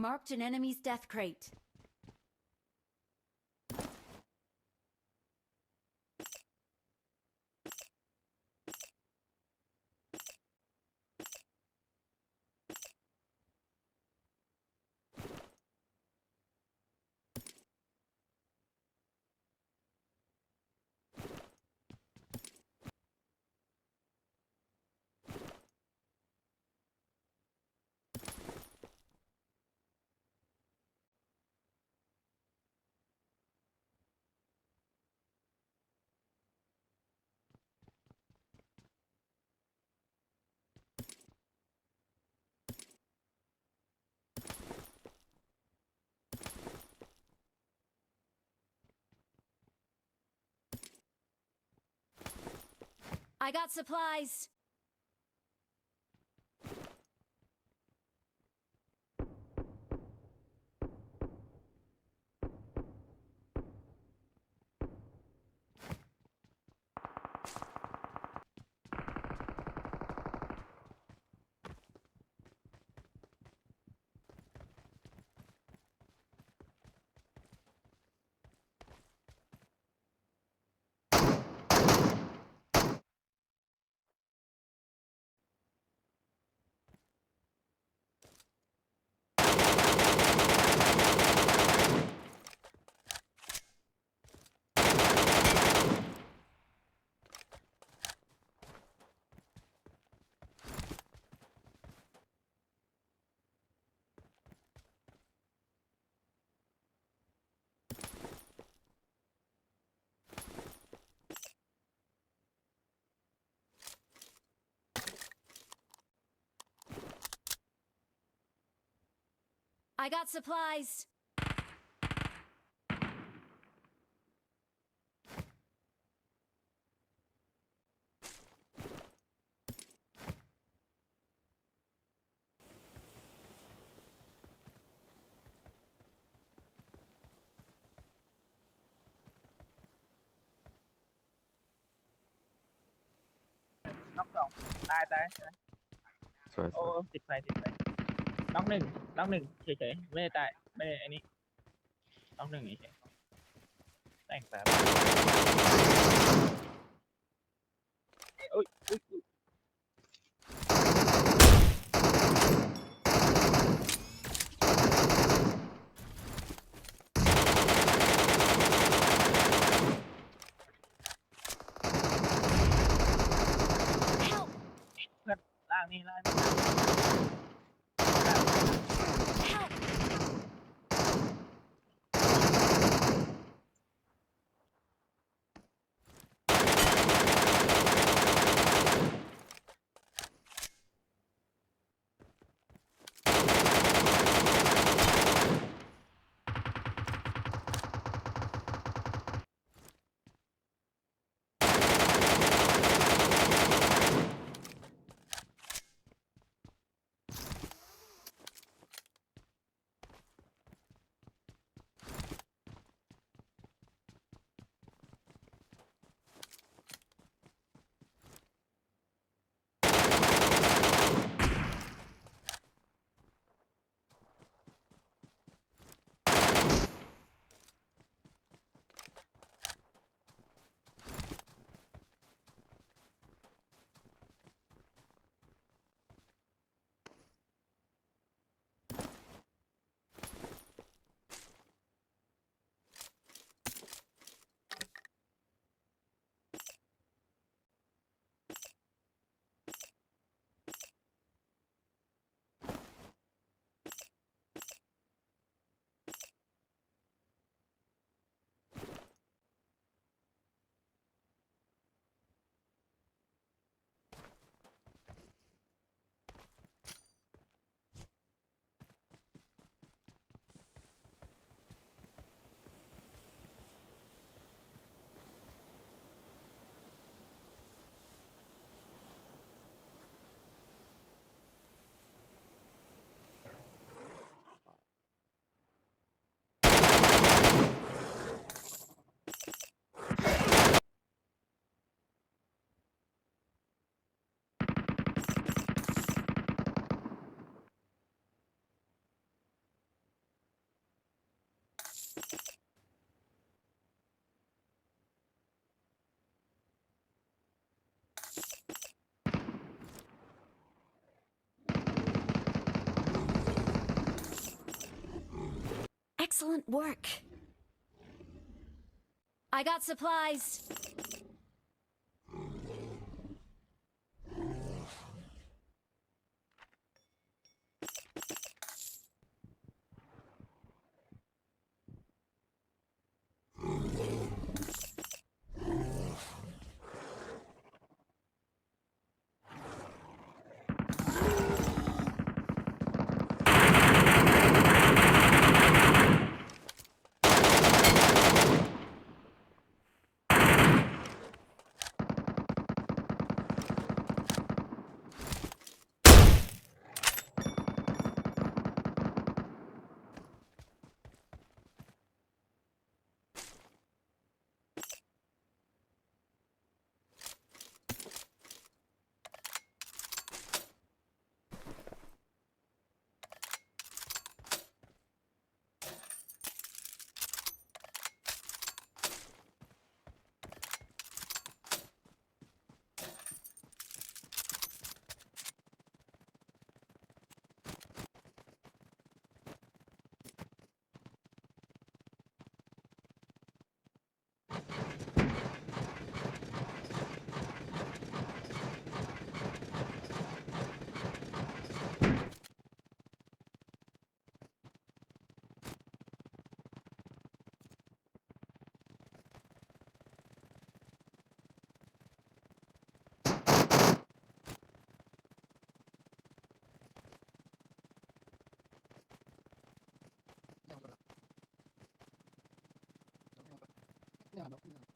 Marked an enemy's death crate. I got supplies. I got supplies. Nóc sòng tาย สวย โอ้ติดไฟน็อกหนึ่งเฉยๆไม่ได้ตายไม่ได้ไอ้นี่น็อกหนึ่งเฉยๆแต่งแบบอุ้ย Help! เพื่อนล่างนี่ Help! เ Excellent work. I got supplies. Yeah, no.